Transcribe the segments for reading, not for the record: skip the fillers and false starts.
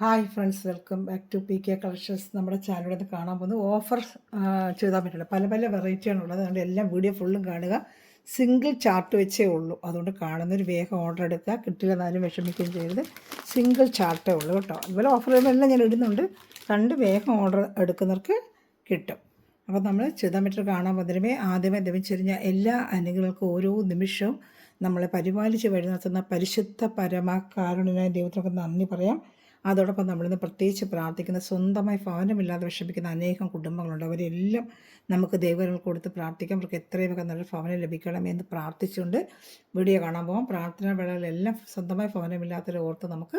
Hi friends, welcome back to P K collections. നമ്മുടെ ചാനലിൽ നിന്ന് കാണാൻ പോകുന്നത് ഓഫർ ചെയ്താൽ പറ്റില്ല. പല പല വെറൈറ്റിയാണുള്ളത്. അതുകൊണ്ട് എല്ലാം വീഡിയോ ഫുള്ളും കാണുക. സിംഗിൾ ചാർട്ട് വെച്ചേ ഉള്ളൂ. അതുകൊണ്ട് കാണുന്നൊരു വേഗം ഓർഡർ എടുക്കുക. കിട്ടില്ലെന്നാലും വിഷമിക്കുകയും ചെയ്യരുത്. സിംഗിൾ ചാർട്ടേ ഉള്ളൂ കേട്ടോ. അതുപോലെ ഓഫറുകളെല്ലാം ഞാൻ ഇടുന്നുണ്ട്. കണ്ട് വേഗം ഓർഡർ എടുക്കുന്നവർക്ക് കിട്ടും. അപ്പോൾ നമ്മൾ ചെയ്താൽ കാണാൻ പറ്റുമേ ആദ്യമേ ദമിച്ചെറിഞ്ഞ എല്ലാ അനുഗ്രഹങ്ങൾക്കും ഓരോ നിമിഷവും നമ്മളെ പരിപാലിച്ച് വഴി നടത്തുന്ന പരിശുദ്ധ പരമകാരുണ്യനായ ദൈവത്തിനൊക്കെ നന്ദി പറയാം. അതോടൊപ്പം നമ്മളിന്ന് പ്രത്യേകിച്ച് പ്രാർത്ഥിക്കുന്ന സ്വന്തമായി ഭവനമില്ലാതെ വിഷമിക്കുന്ന അനേകം കുടുംബങ്ങളുണ്ട്. അവരെല്ലാം നമുക്ക് ദൈവങ്ങൾ കൊടുത്ത് പ്രാർത്ഥിക്കാം. അവർക്ക് എത്രയും വേഗം നല്ല ഭവനം ലഭിക്കണം എന്ന് പ്രാർത്ഥിച്ചുകൊണ്ട് വീഡിയോ കാണാൻ പോകാം. പ്രാർത്ഥനാ വേളകളിലെല്ലാം സ്വന്തമായി ഭവനമില്ലാത്തവരെ ഓർത്ത് നമുക്ക്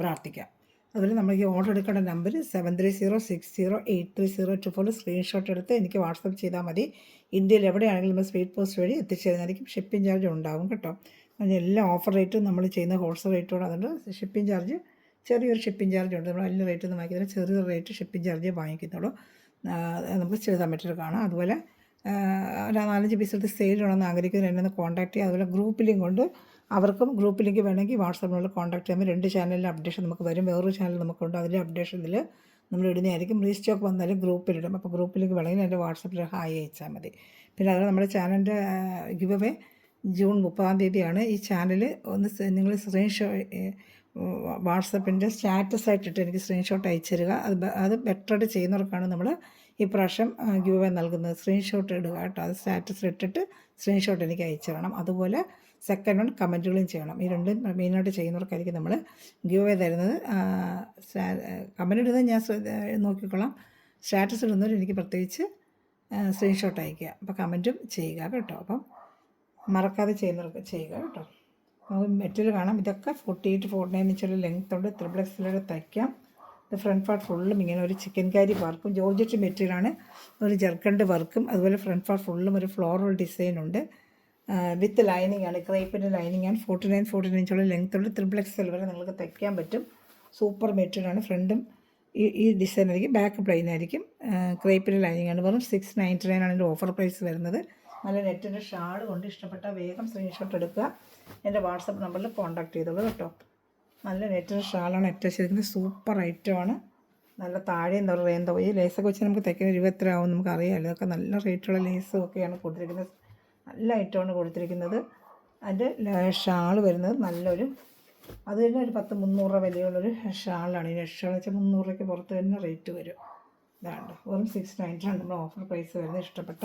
പ്രാർത്ഥിക്കാം. അതുപോലെ നമ്മൾ ഈ ഓർഡർ എടുക്കേണ്ട നമ്പർ 7306083024 സ്ക്രീൻഷോട്ട് എടുത്ത് എനിക്ക് വാട്സപ്പ് ചെയ്താൽ മതി. ഇന്ത്യയിൽ എവിടെയാണെങ്കിലും നമ്മൾ സ്പീഡ് പോസ്റ്റ് വഴി എത്തിച്ചേരുന്നതായിരിക്കും. ഷിപ്പിംഗ് ചാർജ് ഉണ്ടാവും കേട്ടോ. എല്ലാ ഓഫർ റേറ്റും നമ്മൾ ചെയ്യുന്ന ഹോൾസെയിൽ റേറ്റോടെ അതുകൊണ്ട് ഷിപ്പിംഗ് ചാർജ് ചെറിയൊരു ഷിപ്പിംഗ് ചാർജ് ഉണ്ട്. നമ്മൾ വലിയ റേറ്റ് ഒന്നും വാങ്ങിക്കുന്നില്ല, ചെറിയൊരു റേറ്റ് ഷിപ്പിംഗ് ചാർജ് വാങ്ങിക്കുന്നുള്ളൂ. നമുക്ക് ചെയ്താൽ പറ്റിയിട്ട് കാണാം. അതുപോലെ ഒരു 4-5 പീസെടുത്ത് സെയിൽ വേണമെന്ന് ആഗ്രഹിക്കുന്നവർ എന്നെ ഒന്ന് കോൺടാക്ട് ചെയ്യുക. അതുപോലെ ഗ്രൂപ്പ് ലിങ്ക് ഉണ്ട്. അവർക്കും ഗ്രൂപ്പ് ലിങ്ക് വേണമെങ്കിൽ വാട്സാപ്പിനുള്ള കോൺടാക്ട് ചെയ്യുമ്പോൾ 2 ചാനലിലെ അപ്ഡേഷൻ നമുക്ക് വരും. വേറൊരു ചാനൽ നമുക്കുണ്ട്, അതിൻ്റെ അപ്ഡേഷനിൽ നമ്മൾ ഇടുന്നതായിരിക്കും. റീസ്റ്റോക്ക് വന്നാലും ഗ്രൂപ്പിലിടും. അപ്പോൾ ഗ്രൂപ്പ് ലിങ്ക് വേണമെങ്കിൽ എൻ്റെ വാട്സാപ്പിൽ ഹായ് അയച്ചാൽ മതി. പിന്നെ അതുപോലെ നമ്മുടെ ചാനലിൻ്റെ ഗിവ് അവേ ജൂൺ 30-ാം തീയതിയാണ്. ഈ ചാനൽ ഒന്ന് നിങ്ങൾ വാട്സപ്പിൻ്റെ സ്റ്റാറ്റസ് ആയിട്ടിട്ട് എനിക്ക് സ്ക്രീൻഷോട്ട് അയച്ചു തരിക. അത് ബെറ്ററായിട്ട് ചെയ്യുന്നവർക്കാണ് നമ്മൾ ഈ പ്രാവശ്യം ഗിവ് അവേ നൽകുന്നത്. സ്ക്രീൻഷോട്ട് ഇടുക കേട്ടോ. അത് സ്റ്റാറ്റസിൽ ഇട്ടിട്ട് സ്ക്രീൻഷോട്ട് എനിക്ക് അയച്ചു തരണം. അതുപോലെ സെക്കൻഡ് വൺ കമൻറ്റുകളും ചെയ്യണം. ഈ രണ്ടും മെയിനായിട്ട് ചെയ്യുന്നവർക്കായിരിക്കും നമ്മൾ ഗിവ് അവേ തരുന്നത്. കമൻറ്റ് ഇടുന്നത് ഞാൻ നോക്കിക്കൊള്ളാം. സ്റ്റാറ്റസ് ഇടുന്നവർ എനിക്ക് പ്രത്യേകിച്ച് സ്ക്രീൻഷോട്ട് അയയ്ക്കുക. അപ്പോൾ കമൻറ്റും ചെയ്യുക കേട്ടോ. അപ്പം മറക്കാതെ ചെയ്യുന്നവർക്ക് ചെയ്യുക കേട്ടോ. നമുക്ക് മെറ്റീരിയൽ കാണാം. ഇതൊക്കെ 48-49 ഇഞ്ചുള്ള ലെങ്ത് ഉണ്ട്. XXL തയ്ക്കാം. ഇത് ഫ്രണ്ട് പാർട്ട് ഫുള്ളും ഇങ്ങനെ ഒരു ചിക്കൻ കാരി വർക്കും ജോർജറ്റ് മെറ്റീരിയലാണ്. ഒരു ജർക്കണ്ട് വർക്കും അതുപോലെ ഫ്രണ്ട് പാർട്ട് ഫുള്ളും ഒരു ഫ്ലോറൽ ഡിസൈനുണ്ട്. വിത്ത് ലൈനിങ് ആണ്, ക്രേപ്പിൻ്റെ ലൈനിങ് ആണ്. 49 ഇഞ്ചുള്ള ലെങ്ത് ഉണ്ട്. XXL വരെ നിങ്ങൾക്ക് തയ്ക്കാൻ പറ്റും. സൂപ്പർ മെറ്റീരിയലാണ്. ഫ്രണ്ടും ഈ ഡിസൈൻ ആയിരിക്കും, ബാക്ക് പ്ലെയിൻ ആയിരിക്കും. ക്രേപ്പിൻ്റെ ലൈനിങ് ആണ്. വെറും 699 ആണ് ഇതിൻ്റെ ഓഫർ പ്രൈസ് വരുന്നത്. നല്ല നെറ്റിൻ്റെ ഷാൾ കൊണ്ട് ഇഷ്ടപ്പെട്ട വേഗം സ്ക്രീൻഷോട്ട് എടുക്കുക. എൻ്റെ വാട്സപ്പ് നമ്പറിൽ കോൺടാക്ട് ചെയ്തോളൂ കേട്ടോ. നല്ല നെറ്റിൻ്റെ ഷാളാണ് അറ്റാച്ച് ചെയ്തിരിക്കുന്നത്. സൂപ്പർ ഐറ്റമാണ്. നല്ല താഴെ എന്താ പറയുക, ഈ ലേസൊക്കെ വെച്ച് നമുക്ക് തയ്ക്കുന്ന 20 ആവും നമുക്കറിയാമല്ലോ. ഇതൊക്കെ നല്ല റേറ്റുള്ള ലേസും ഒക്കെയാണ് കൊടുത്തിരിക്കുന്നത്. നല്ല ഐറ്റമാണ് കൊടുത്തിരിക്കുന്നത്. അതിൻ്റെ ഷാൾ വരുന്നത് നല്ലൊരു അത് തന്നെ ഒരു 10-300 രൂപ വിലയുള്ളൊരു ഷാളാണ്. ഈ ഷാൾ വെച്ചാൽ 300 രൂപയ്ക്ക് പുറത്ത് തന്നെ റേറ്റ് വരും. ഇതാണ്ട് വെറും 690 നമ്മൾ ഓഫർ പ്രൈസ് വരുന്നത്. ഇഷ്ടപ്പെട്ട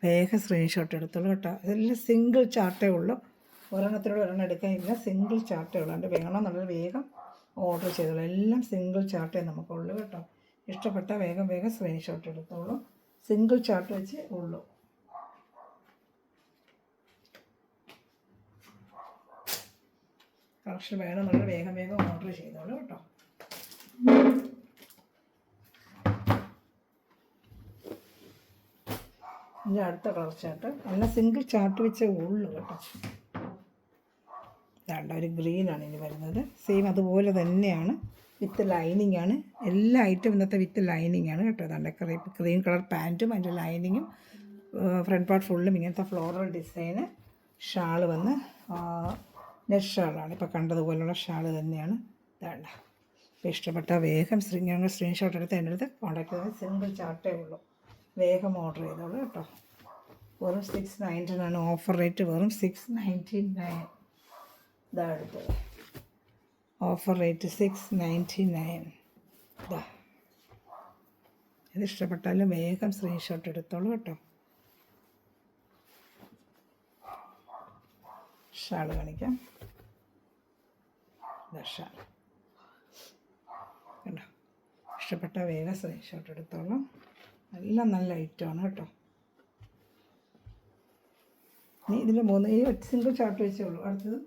വേഗം സ്ക്രീൻഷോട്ട് എടുത്തോളൂ കേട്ടോ. ഇതെല്ലാം സിംഗിൾ ചാർട്ടേ ഉള്ളൂ. ഒരെണ്ണത്തിലൂടെ ഒരെണ്ണം എടുക്കാനില്ല, സിംഗിൾ ചാർട്ടേ ഉള്ളൂ. അതുകൊണ്ട് വേണമെന്നുള്ളത് വേഗം ഓർഡർ ചെയ്തോളൂ. എല്ലാം സിംഗിൾ ചാർട്ടേ നമുക്കുള്ളൂ കേട്ടോ. ഇഷ്ടപ്പെട്ട വേഗം സ്ക്രീൻഷോട്ട് എടുത്തോളൂ. സിംഗിൾ ചാർട്ട് വെച്ച് ഉള്ളൂ. കളക്ഷൻ വേണമെന്നുള്ളത് വേഗം ഓർഡർ ചെയ്തോളൂ കേട്ടോ. ഇതിൻ്റെ അടുത്ത കളർ ചാർട്ട് നല്ല സിംഗിൾ ചാർട്ട് വെച്ചേ ഉള്ളൂ കേട്ടോ. ഇതാണ്ട് ഒരു ഗ്രീനാണ് ഇനി വരുന്നത്. സെയിം അതുപോലെ തന്നെയാണ്, വിത്ത് ലൈനിങ് ആണ്. എല്ലാ ഐറ്റം ഇന്നത്തെ വിത്ത് ലൈനിങ് ആണ് കേട്ടോ. അതാണ്ട് ക്രീം കളർ പാൻറ്റും അതിൻ്റെ ലൈനിങ്ങും ഫ്രണ്ട് പാർട്ട് ഫുള്ളും ഇങ്ങനത്തെ ഫ്ലോറൽ ഡിസൈന്. ഷാൾ വന്ന് നെറ്റ് ഷാളാണ്, ഇപ്പോൾ കണ്ടതുപോലുള്ള ഷാൾ തന്നെയാണ്. ഇതാണ്ട. ഇപ്പോൾ ഇഷ്ടപ്പെട്ട വേഗം സ്ക്രീൻഷോട്ട് എടുത്ത് എൻ്റെ അടുത്ത് കോൺടാക്ട് ചെയ്താൽ സിംഗിൾ ചാർട്ടേ ഉള്ളൂ. വേഗം ഓർഡർ ചെയ്തോളൂ കേട്ടോ. വെറും 699 ആണ് ഓഫർ റേറ്റ്. വെറും 699. ഇതാ എടുത്തത് ഓഫർ റേറ്റ് 699. ഇതാ. ഇത് ഇഷ്ടപ്പെട്ടാലും വേഗം സ്ക്രീൻഷോട്ട് എടുത്തോളൂ കേട്ടോ. ഷാൾ കാണിക്കാം. ഇതാ ഷാൾ കണ്ടോ. ഇഷ്ടപ്പെട്ട വേഗം സ്ക്രീൻഷോട്ട് എടുത്തോളൂ. എല്ലാം നല്ല ഐറ്റമാണ് കേട്ടോ. ഇനി ഇതിൽ ഈ സിംഗിൾ ചാർട്ട് വെച്ചേ ഉള്ളൂ. അടുത്തത്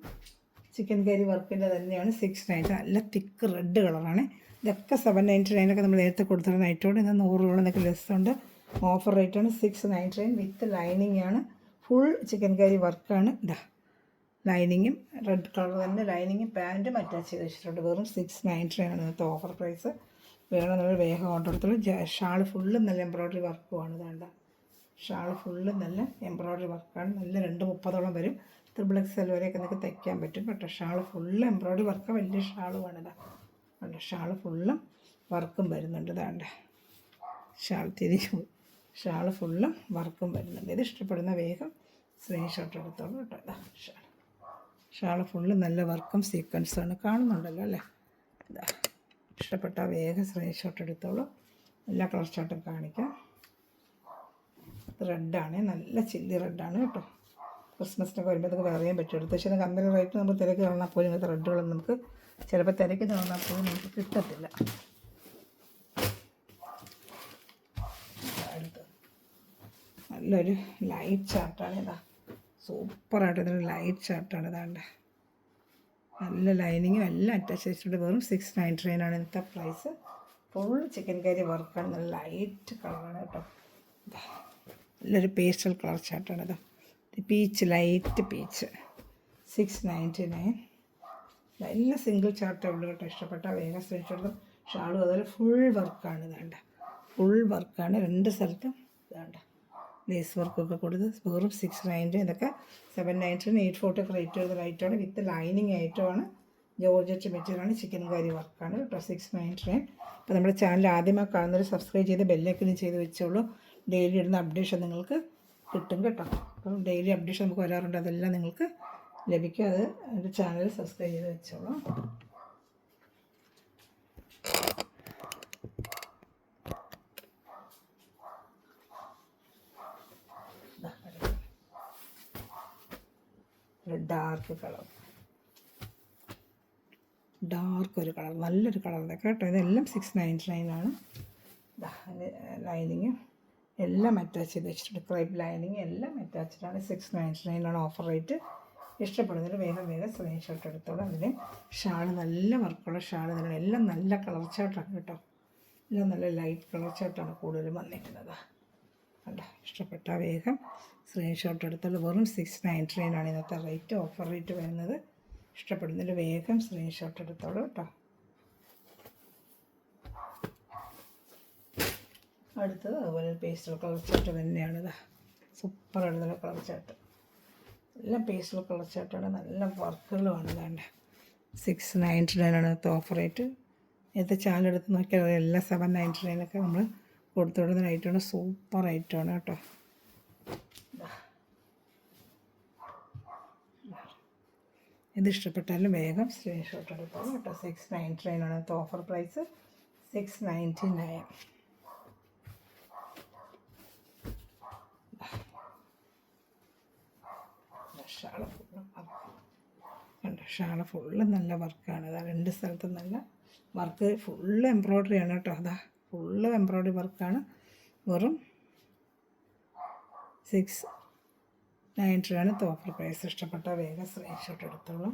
ചിക്കൻ കറി വർക്കിൻ്റെ തന്നെയാണ്. 690. നല്ല തിക്ക് റെഡ് കളറാണ്. ഇതൊക്കെ 799 നമ്മൾ നേരത്തെ കൊടുത്തിരുന്ന ഐറ്റമാണ്. ഇന്ന് 100 രൂപ എന്നൊക്കെ ലെസ്സുണ്ട്. ഓഫർ റേറ്റാണ് 699 വിത്ത് ലൈനിങ് ആണ്. ഫുൾ ചിക്കൻ കറി വർക്കാണ്. ഇതാ ലൈനിങ്ങും റെഡ് കളർ തന്നെ ലൈനിങ്ങും പാൻറ്റും അറ്റാച്ച് ചെയ്ത് വെച്ചിട്ടുണ്ട്. വെറും 699 ആണ് ഇന്നത്തെ ഓഫർ പ്രൈസ്. വേണമെന്നുള്ള വേഗം ഓർഡർ എടുത്തോളൂ. ഷാൾ ഫുള്ളും നല്ല എംബ്രോയ്ഡറി വർക്കുമാണ്. വേണ്ട, ഷാൾ ഫുള്ളും നല്ല എംബ്രോയ്ഡറി വർക്കാണ്. നല്ല 230 വരും. XXL വരെയൊക്കെ നിങ്ങൾക്ക് തയ്ക്കാൻ പറ്റും കേട്ടോ. ഷാൾ ഫുള്ള് എംബ്രോയ്ഡറി വർക്ക്, വലിയ ഷാളുമാണ്. ഇതാ ഉണ്ട്. ഷാള് ഫുള്ളും വർക്കും വരുന്നുണ്ട്. ഇതാണ്ട് ഷാൾ ഷാള് ഫുള്ളും വർക്കും വരുന്നുണ്ട്. ഇത് ഇഷ്ടപ്പെടുന്ന വേഗം സ്ക്രീൻഷോട്ട് എടുത്തോളൂ കേട്ടോ. ഇതാ ഷാള് ഫുള്ള് നല്ല വർക്കും സീക്വൻസാണ്. കാണുന്നുണ്ടല്ലോ അല്ലേ? ഇതാ ഇഷ്ടപ്പെട്ട വേഗം സ്ക്രീൻഷോട്ട് എടുത്തോളൂ. എല്ലാ കളർ ചാർട്ടും കാണിക്കാം. റെഡാണ്, നല്ല ചില്ലി റെഡാണ് കേട്ടോ. ക്രിസ്മസിനൊക്കെ വരുമ്പോൾ ഇതൊക്കെ പറയാൻ പറ്റും. എടുത്ത് പക്ഷേ കമ്പനി റേറ്റ് നമ്മൾ തിരക്ക് കാണാൻ പോലും ഇങ്ങനത്തെ റെഡുകളൊന്നും നമുക്ക് ചിലപ്പോൾ തിരക്ക് കാണാൻ പോലും നമുക്ക് കിട്ടത്തില്ല. നല്ലൊരു ലൈറ്റ് ചാർട്ടാണ്. ഇതാ സൂപ്പറായിട്ട് ഇതൊരു ലൈറ്റ് ചാർട്ടാണ്. ഇതാണ്ട് നല്ല ലൈനിങ്ങും എല്ലാം അറ്റാച്ച് ചെയ്തിട്ടുണ്ട്. വെറും 699 ആണ് ഇന്നത്തെ പ്രൈസ്. ഫുൾ ചിക്കൻ കറി വർക്കാണ്. നല്ല ലൈറ്റ് കളറാണ് കേട്ടോ. നല്ലൊരു പേസ്റ്റൽ കളർ ചാർട്ടാണ്. ഇതാ പീച്ച്, ലൈറ്റ് പീച്ച്, 699. എല്ലാം സിംഗിൾ ചാർട്ടേ ഉള്ളൂ കേട്ടോ. ഇഷ്ടപ്പെട്ട വേഗം സ്ക്രീൻഷോട്ട്. ഷാളും അതുപോലെ ഫുൾ വർക്കാണ്. ഇതാണ്ട ഫുൾ വർക്കാണ്. 2 സ്ഥലത്തും ഇതാണ്ട ലേസ് വർക്കൊക്കെ കൊടുത്ത് വെറും 690. ഇതൊക്കെ 790, 840 ഒക്കെ റേറ്റ് വരുന്ന റേറ്റാണ്. വിത്ത് ലൈനിങ് ഐറ്റമാണ്. ജോർജറ്റ് മെറ്റീരിയലാണ്. ചിക്കൻ കറി വർക്കാണ് കേട്ടോ. 699. അപ്പോൾ നമ്മുടെ ചാനൽ ആദ്യമായി കാണുന്നവർ സബ്സ്ക്രൈബ് ചെയ്ത് ബെല്ലൈക്കനും ചെയ്ത് വെച്ചോളൂ. ഡെയിലി ഇടുന്ന അപ്ഡേഷൻ നിങ്ങൾക്ക് കിട്ടും കേട്ടോ. അപ്പം ഡെയിലി അപ്ഡേഷൻ നമുക്ക് വരാറുണ്ട്. അതെല്ലാം നിങ്ങൾക്ക് ലഭിക്കും. അത് എൻ്റെ ചാനൽ സബ്സ്ക്രൈബ് ചെയ്ത് വെച്ചോളൂ. ഡാർക്ക് കളർ, ഡാർക്ക് ഒരു കളർ, നല്ലൊരു കളർ കേട്ടോ. ഇതെല്ലാം 699 ആണ്. ലൈനിങ്ങും എല്ലാം അറ്റാച്ച് ചെയ്ത് വെച്ചിട്ടുണ്ട്. ക്രൈപ്പ് ലൈനിങ് എല്ലാം അറ്റാച്ച്ഡാണ്. 699 ആണ് ഓഫർ റേറ്റ്. ഇഷ്ടപ്പെടുന്നതിൽ വേഗം സ്ക്രീൻഷോട്ട് എടുത്തോളൂ. അതിന് ഷാള് നല്ല വർക്കുള്ള ഷാള് തന്നെ. എല്ലാം നല്ല കളർ ചാർട്ടാണ് കേട്ടോ. എല്ലാം നല്ല ലൈറ്റ് കളർ ചാർട്ടാണ് കൂടുതലും വന്നിരിക്കുന്നത്. കണ്ടോ? ഇഷ്ടപ്പെട്ട വേഗം സ്ക്രീൻഷോട്ട് എടുത്തോളൂ. വെറും 699 ആണ് ഇന്നത്തെ റേറ്റ്, ഓഫർ റേറ്റ് വരുന്നത്. ഇഷ്ടപ്പെടുന്നതിൽ വേഗം സ്ക്രീൻഷോട്ട് എടുത്തോളൂ കേട്ടോ. അടുത്തത് അതുപോലെ പേസ്റ്റൽ കളർ ചാർട്ട് തന്നെയാണ്. ഇതാ സൂപ്പറായിട്ടുള്ള കളർ ചാർട്ട്. എല്ലാം പേസ്റ്റൽ കളർ ചാർട്ടാണ്. നല്ല വർക്കുകളുമാണ്. ഇതാണ്ട് 699 ആണ് ഇന്നത്തെ ഓഫർ റേറ്റ്. നേരത്തെ ചാനലെടുത്ത് നോക്കിയാൽ എല്ലാം 799 ഒക്കെ നമ്മൾ കൊടുത്തുവിടുന്ന ഐറ്റമാണ്. സൂപ്പർ ഐറ്റമാണ് കേട്ടോ. ഇത് ഇഷ്ടപ്പെട്ടാലും വേഗം സ്ക്രീൻഷോട്ട് എടുത്തോളൂ കേട്ടോ. 699 ആണ് ഇന്നത്തെ ഓഫർ പ്രൈസ്. 699. ഷാള് ഫുള്ളും കണ്ടോ. ഷാള് ഫുള്ള് നല്ല വർക്കാണ്. അതാ 2 സ്ഥലത്തും നല്ല വർക്ക്. ഫുള്ള് എംബ്രോയ്ഡറി ആണ് കേട്ടോ. അതാ ഫുള്ള് എംബ്രോയ്ഡറി വർക്കാണ്. വെറും 690 ആണ് ഓഫർ പ്രൈസ്. ഇഷ്ടപ്പെട്ട വേഗം സ്ക്രീൻഷോട്ട് എടുത്തോളൂ.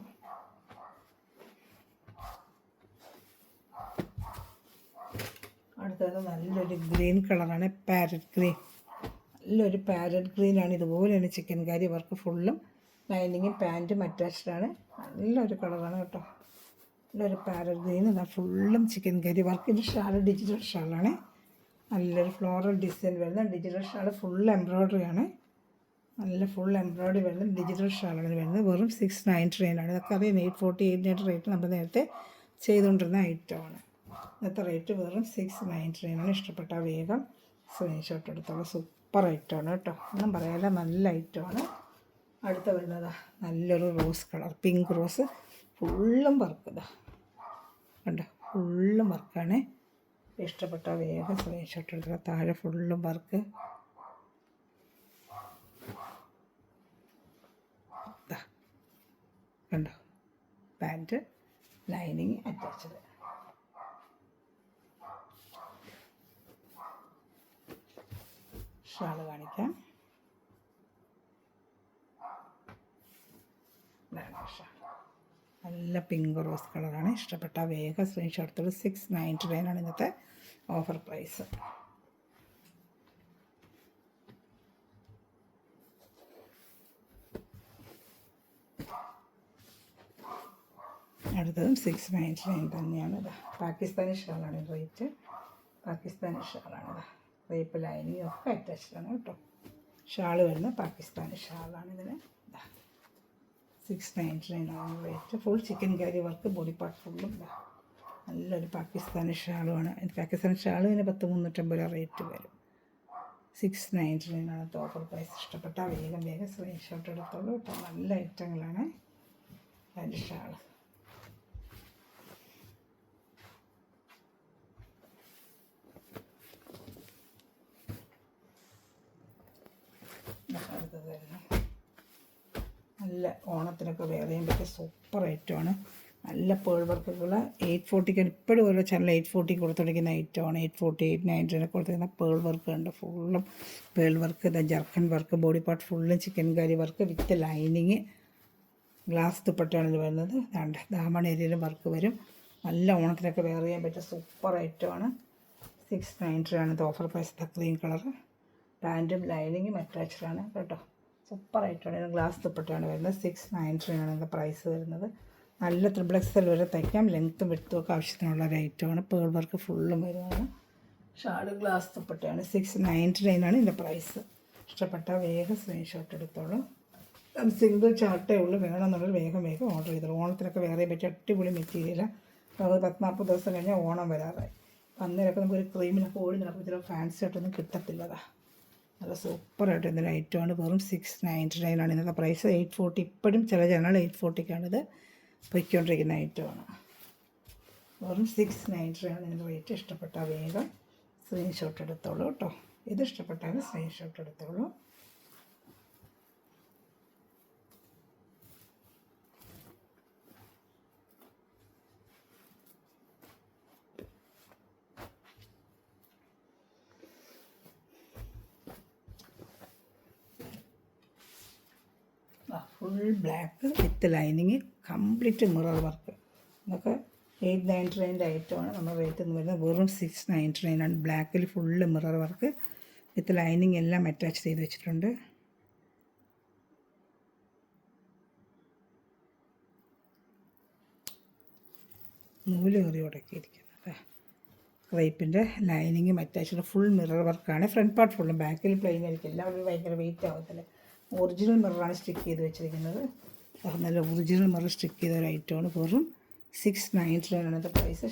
അടുത്തത് നല്ലൊരു ഗ്രീൻ കളറാണ്. Parrot green. നല്ലൊരു പാരറ്റ് ഗ്രീനാണ്. ഇതുപോലെയാണ് ചിക്കൻ കറി വർക്ക്. ഫുള്ളും ലൈനിങ്ങും പാൻറ്റും അറ്റാച്ച്ഡാണ്. നല്ലൊരു കളറാണ് കേട്ടോ. നല്ലൊരു പാരറ്റ് ഗ്രീൻ. ഇതാ ഫുള്ളും ചിക്കൻ കറി വർക്ക്. ഇത് ഷാൾ ഡിജിറ്റൽ ഷാളാണ്. നല്ലൊരു ഫ്ലോറൽ ഡിസൈൻ വരുന്ന ഡിജിറ്റൽ ഷാൾ. ഫുൾ എംബ്രോയ്ഡറി ആണ്. നല്ല ഫുൾ എംബ്രോയ്ഡറി വരുന്ന ഡിജിറ്റൽ ഷാളാണ് വരുന്നത്. വെറും 699 ആണ്. ഇതൊക്കെ അതേ 848 റേറ്റ് നമ്മൾ നേരത്തെ ചെയ്തുകൊണ്ടിരുന്ന ഐറ്റമാണ്. ഇന്നത്തെ റേറ്റ് വെറും 699 ആണ്. ഇഷ്ടപ്പെട്ട വേഗം സ്ക്രീൻഷോട്ട് എടുത്തോളൂ. സൂപ്പർ ഐറ്റമാണ് കേട്ടോ. ഒന്നും പറയാല്ല, നല്ല ഐറ്റമാണ്. അടുത്ത വരുന്നതാ നല്ലൊരു റോസ് കളർ, പിങ്ക് റോസ്. ഫുള്ളും വർക്ക്. ഇതാ കണ്ടോ, ഫുള്ളും വർക്കാണ്. ഇഷ്ടപ്പെട്ട വേഗം സ്ക്രീൻഷോട്ട് എടുക്കുക. താഴെ ഫുള്ളും വർക്ക്. കണ്ടോ, പാൻറ്റ് ലൈനിങ് അറ്റാച്ച്ഡ്. ഷാള് കാണിക്കാം. നല്ല പിങ്ക് റോസ് കളറാണ്. ഇഷ്ടപ്പെട്ട വേഗം സ്ക്രീൻഷോട്ട് എടുത്തോളൂ. 699 ആണ് ഇന്നത്തെ ഓഫർ പ്രൈസ്. അടുത്തതും 699 തന്നെയാണ്. ഇതാ പാകിസ്ഥാനി ഷാളാണ് റേറ്റ്. പാകിസ്ഥാനി ഷാളാണ്. റേപ്പ് ലൈനിങ് ഒക്കെ അറ്റാച്ച്ഡാണ് കേട്ടോ. ഷാള് വരുന്ന പാകിസ്ഥാനി ഷാളാണ്. ഇതിന് 699 ആണ് റേറ്റ്. ഫുൾ ചിക്കൻ കറി വർക്ക്. ബോഡി പാർട്ട് ഫുള്ളും നല്ലൊരു പാകിസ്ഥാനി ഷാളുമാണ്. പാകിസ്ഥാനി ഷാൾ പിന്നെ 350 റേറ്റ് വരും. 699 ഓഫർ പ്രൈസ്. ഇഷ്ടപ്പെട്ടാൽ വേഗം സ്ക്രീൻഷോട്ട് എടുത്തോളൂ കേട്ടോ. നല്ല ഐറ്റങ്ങളാണ് അതിൻ്റെ ഷാൾ. നല്ല ഓണത്തിനൊക്കെ വെയർ ചെയ്യാൻ പറ്റിയ സൂപ്പർ ഐറ്റമാണ്. നല്ല പേൾ വർക്കുകൾ 840 ഇപ്പോഴും ഓരോ ചാനൽ 840 കൊടുത്തുകൊണ്ടിരിക്കുന്ന ഐറ്റമാണ്. 840, 890 കൊടുത്തിരിക്കുന്ന പേൾ വർക്ക് ഉണ്ട്. ഫുള്ളും pearl work, zircon work, body part ഫുള്ളും chikankari work with lining. Glass ദുപ്പട്ടയാണ് ഇത് വരുന്നത്. ദാമൺ ഏരിയയിലും വർക്ക് വരും. നല്ല ഓണത്തിനൊക്കെ വെയർ ചെയ്യാൻ പറ്റിയ സൂപ്പർ ഐറ്റമാണ്. 690 ഇത് ഓഫർ പ്രൈസ്. ക്രീം കളർ പാൻറ്റും ലൈനിങ്ങും അറ്റാച്ച്ഡാണ് കേട്ടോ. സൂപ്പർ ഐറ്റമാണ്. ഇത് ഗ്ലാസ് ദുപ്പട്ടയാണ് വരുന്നത്. 690 ഇതിൻ്റെ പ്രൈസ് വരുന്നത്. നല്ല XXL വരെ തയ്ക്കാം. ലെങ്ത്തും വിഡ്ത്തും ഒക്കെ ആവശ്യത്തിനുള്ള ഒരു ഐറ്റമാണ്. പേൾ വർക്ക് ഫുള്ളും വരുന്നതാണ്. ഷാള് ഗ്ലാസ് ദുപ്പട്ടയാണ്. 699 ഇതിൻ്റെ പ്രൈസ്. ഇഷ്ടപ്പെട്ടാൽ വേഗം സ്ക്രീൻഷോട്ട് എടുത്തോളൂ. സിംഗിൾ ചാർട്ടേ ഉള്ളൂ. വേണമെന്നുള്ളത് വേഗം ഓർഡർ ചെയ്തോളൂ. ഓണത്തിനൊക്കെ വേറെ പറ്റിയ അടിപൊളി മെറ്റീരിയലാണ്. അത് 10-40 ദിവസം കഴിഞ്ഞാൽ ഓണം വരാറായി. അന്നേരമൊക്കെ നമുക്കൊരു ക്രീമിനൊക്കെ ഓടി നടക്കുമ്പോൾ ഫാൻസി ആയിട്ടൊന്നും കിട്ടത്തില്ലതാ. നല്ല സൂപ്പറായിട്ട് എന്തൊരു ഐറ്റമാണ്. വെറും 699 ഇന്നത്തെ പ്രൈസ്. 840 ഇപ്പോഴും ചില ചാനൽ 840 പൊയ്ക്കൊണ്ടിരിക്കുന്ന ഐറ്റമാണ്. വെറും 690 ഇതിൻ്റെ റേറ്റ്. ഇഷ്ടപ്പെട്ടാൽ വേഗം സ്ക്രീൻഷോട്ട് എടുത്തോളൂ കേട്ടോ. ഇത് ഇഷ്ടപ്പെട്ടാൽ സ്ക്രീൻഷോട്ട് എടുത്തോളൂ. Full black with lining, complete mirror work. ഇതൊക്കെ 899 ഐറ്റമാണ്. നമ്മുടെ റേറ്റ് എന്ന് വരുന്നത് വെറും 699. ബ്ലാക്കിൽ full mirror work with lining എല്ലാം അറ്റാച്ച് ചെയ്ത് വെച്ചിട്ടുണ്ട്. നൂല് കയറി ഉടക്കിയിരിക്കുന്നത്. ക്രേപ്പിൻ്റെ ലൈനിങ്ങും അറ്റാച്ച്ഡ് ഫുൾ മിറർ വർക്കാണ്. ഫ്രണ്ട് പാർട്ട് ഫുള്ളും, ബാക്കിൽ പ്ലെയിൻ ആയിരിക്കും. എല്ലാവരും ഭയങ്കര വെയിറ്റ് ആവത്തില്ല. ഒറിജിനൽ മിററാണ് സ്റ്റിക്ക് ചെയ്ത് വെച്ചിരിക്കുന്നത്. നല്ല ഒറിജിനൽ മിറർ സ്റ്റിക്ക് ചെയ്ത ഒരു ഐറ്റമാണ്. വെറും 699 പ്രൈസ്.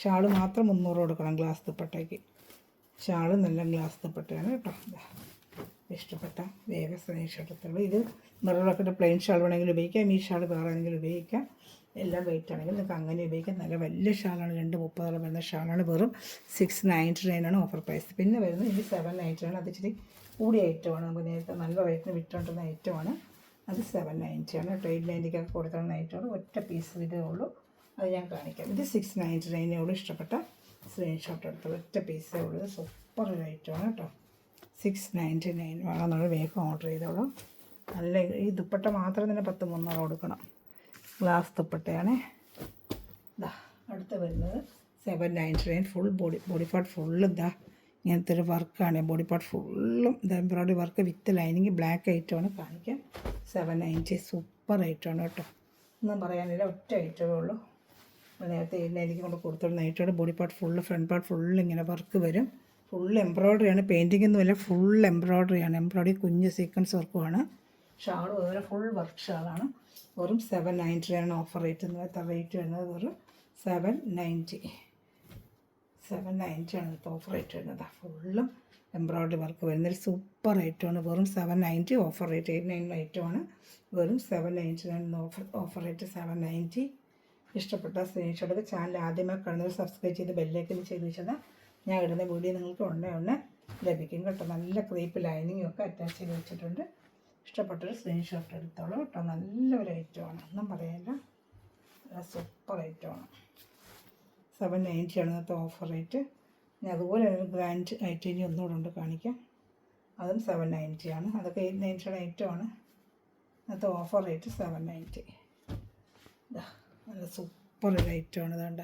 ഷാള് മാത്രം 300 കൊടുക്കണം ഗ്ലാസ് ദുപ്പട്ടയ്ക്ക്. ഷാള് നല്ല ഗ്ലാസ് ദുപ്പട്ടയാണ് കേട്ടോ. ഇഷ്ടപ്പെട്ട വേഗം സ്ക്രീൻഷോട്ട് എടുത്തുള്ളൂ. ഇത് മിറർ വർക്കിൻ്റെ പ്ലെയിൻ ഷാൾ വേണമെങ്കിൽ ഉപയോഗിക്കാം. ഈ ഷാൾ വേറെ ആണെങ്കിൽ ഉപയോഗിക്കാം. എല്ലാം വെയിറ്റ് ആണെങ്കിൽ നിങ്ങൾക്ക് അങ്ങനെ ഉപയോഗിക്കാം. നല്ല വലിയ ഷാളാണ്. 230 വരുന്ന ഷാളാണ്. വെറും 699 ഓഫർ പ്രൈസ്. പിന്നെ വരുന്നത് ഇത് 790. അത് ഇച്ചിരി കൂടിയ ഐറ്റമാണ്. നമുക്ക് നേരത്തെ നല്ല റേറ്റിന് വിറ്റുകൊണ്ടിരുന്ന ഐറ്റമാണ്. അത് 790 കേട്ടോ. 890 കൊടുത്തുള്ള ഐറ്റമാണ്. ഒറ്റ പീസ് ഇതേ ഉള്ളൂ. അത് ഞാൻ കാണിക്കാം. ഇത് 699 ഉള്ളൂ. ഇഷ്ടപ്പെട്ട സ്ക്രീൻഷോട്ട് എടുത്തോളൂ. ഒറ്റ പീസേ ഉള്ളൂ. സൂപ്പർ ഒരു ഐറ്റമാണ് കേട്ടോ. 699 വേണമെന്നുള്ളത് വേഗം ഓർഡർ ചെയ്തോളൂ. നല്ല ഈ ദുപ്പട്ട മാത്രം തന്നെ 300 കൊടുക്കണം. ഗ്ലാസ് ദുപ്പട്ടയാണ്. അടുത്ത വരുന്നത് 799. ഫുൾ ബോഡി പാർട്ട് ഫുള്ള് ഇങ്ങനത്തെ ഒരു വർക്കാണ്. ബോഡി പാർട്ട് ഫുള്ളും embroidery work with lining. Black ഐറ്റമാണ് കാണിക്കാം. 790 സൂപ്പർ ഐറ്റമാണ് കേട്ടോ. ഒന്നും പറയാനില്ല. ഒറ്റ ഐറ്റമേ ഉള്ളൂ. നേരത്തെ 890 കൊണ്ട് കൊടുത്തിരുന്ന ഐറ്റമാണ്. Body part full, front part full ഇങ്ങനെ വർക്ക് വരും. ഫുൾ എംബ്രോയ്ഡറിയാണ്. പെയിൻറ്റിംഗ് ഒന്നുമില്ല. ഫുൾ എംബ്രോയ്ഡറിയാണ്. എംബ്രോയ്ഡറി കുഞ്ഞ് സീക്വൻസ് വർക്കുമാണ്. ഷാളും അതുപോലെ ഫുൾ വർക്ക് ഷാളാണ്. വെറും 790 ഓഫർ റേറ്റ്. എത്ര റേറ്റ് വരുന്നത്? വെറും 790 ഇന്നത്തെ ഓഫർ റേറ്റ് വരുന്നത്. ഫുള്ളും എംബ്രോയ്ഡറി വർക്ക് വരുന്നൊരു സൂപ്പർ ഐറ്റമാണ്. വെറും 790 ഓഫർ റേറ്റ്. 899 ഐറ്റമാണ്. വെറും 799 ഓഫർ റേറ്റ്. 790. ഇഷ്ടപ്പെട്ട സ്ക്രീൻഷോട്ട്. ചാനൽ ആദ്യമായി കാണുന്നവർ സബ്സ്ക്രൈബ് ചെയ്ത് ബെല്ലൈക്കൻ ചെയ്ത് വെച്ചാൽ ഞാൻ ഇടുന്ന വീഡിയോ നിങ്ങൾക്ക് ഉടനെ ലഭിക്കും കേട്ടോ. നല്ല ക്രീപ്പ് ലൈനിങ്ങും ഒക്കെ അറ്റാച്ച് ചെയ്ത് വെച്ചിട്ടുണ്ട്. ഇഷ്ടപ്പെട്ടൊരു സ്ക്രീൻഷോട്ട് എടുത്തോളൂ കേട്ടോ. നല്ലൊരു ഐറ്റമാണ്. ഒന്നും പറയാനില്ല. നല്ല സൂപ്പർ ഐറ്റമാണ്. 790 ഇന്നത്തെ ഓഫർ റേറ്റ്. ഇനി അതുപോലെ ഒരു ഗ്രാൻഡ് ഐറ്റം ഇനി ഒന്നുകൂടെ ഉണ്ട് കാണിക്കാം. അതും 790. അതൊക്കെ 890 ഐറ്റമാണ്. ഇന്നത്തെ ഓഫർ റേറ്റ് 790. നല്ല സൂപ്പർ ഒരു ഐറ്റമാണ്. ഇതാണ്ട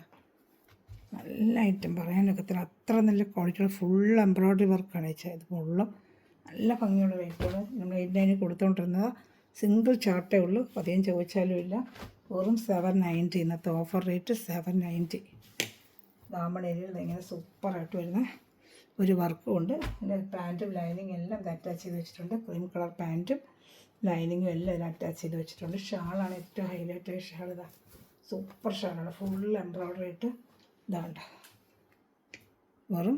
നല്ല ഐറ്റം പറയാനൊക്കത്തില്ല. അത്ര നല്ല ക്വാളിറ്റിയുള്ള ഫുൾ എംബ്രോയ്ഡറി വർക്കാണ് വെച്ചാൽ. ഇത് ഫുള്ളും നല്ല ഭംഗിയുള്ള റേറ്റുകൾ. നമ്മൾ 890 കൊടുത്തുകൊണ്ടിരുന്നത്. സിംഗിൾ ചാർട്ടേ ഉള്ളൂ. അധികം ചോദിച്ചാലും ഇല്ല. വെറും 790 ഇന്നത്തെ ഓഫർ റേറ്റ്. 790. ദാമൺ ഏരിയയിൽ ഇങ്ങനെ സൂപ്പറായിട്ട് വരുന്ന ഒരു വർക്കും ഉണ്ട്. പിന്നെ പാൻറ്റും ലൈനിങ് എല്ലാം അറ്റാച്ച് ചെയ്ത് വെച്ചിട്ടുണ്ട്. ക്രീം കളർ പാൻറ്റും ലൈനിങ്ങും എല്ലാം ഇതിൽ അറ്റാച്ച് ചെയ്ത് വെച്ചിട്ടുണ്ട്. ഷാളാണ് ഏറ്റവും ഹൈലൈറ്റായ ഷാൾ. ഇതാ സൂപ്പർ ഷാളാണ്, ഫുൾ എംബ്രോയ്ഡറി ഇട്ട് ഇതാണ്ട് വെറും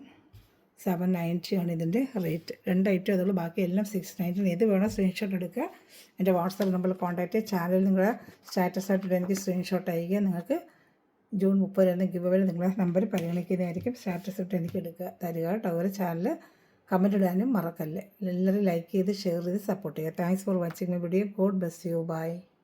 790 ആണ് ഇതിൻ്റെ റേറ്റ്. 2 ഐറ്റം അതുള്ളൂ, ബാക്കി എല്ലാം 690. ഇത് വേണം സ്ക്രീൻഷോട്ട് എടുക്കുക. എൻ്റെ വാട്സാപ്പ് നമ്പറിൽ കോൺടാക്റ്റ് ചെയ്യുക. ചാനൽ നിങ്ങളുടെ സ്റ്റാറ്റസായിട്ട് എനിക്ക് സ്ക്രീൻഷോട്ട് അയക്കുക. നിങ്ങൾക്ക് ജൂൺ 30 ഗിവ് അവേ നിങ്ങളുടെ നമ്പർ പരിഗണിക്കുന്നതായിരിക്കും. സ്റ്റാറ്റസ് ഇട്ട് എനിക്ക് തരിക കേട്ടോ. അതുപോലെ ചാനൽ കമൻറ്റ് ഇടാനും മറക്കല്ലേ. എല്ലാവരും ലൈക്ക് ചെയ്ത് ഷെയർ ചെയ്ത് സപ്പോർട്ട് ചെയ്യുക. Thanks for watching my video. God bless you. By.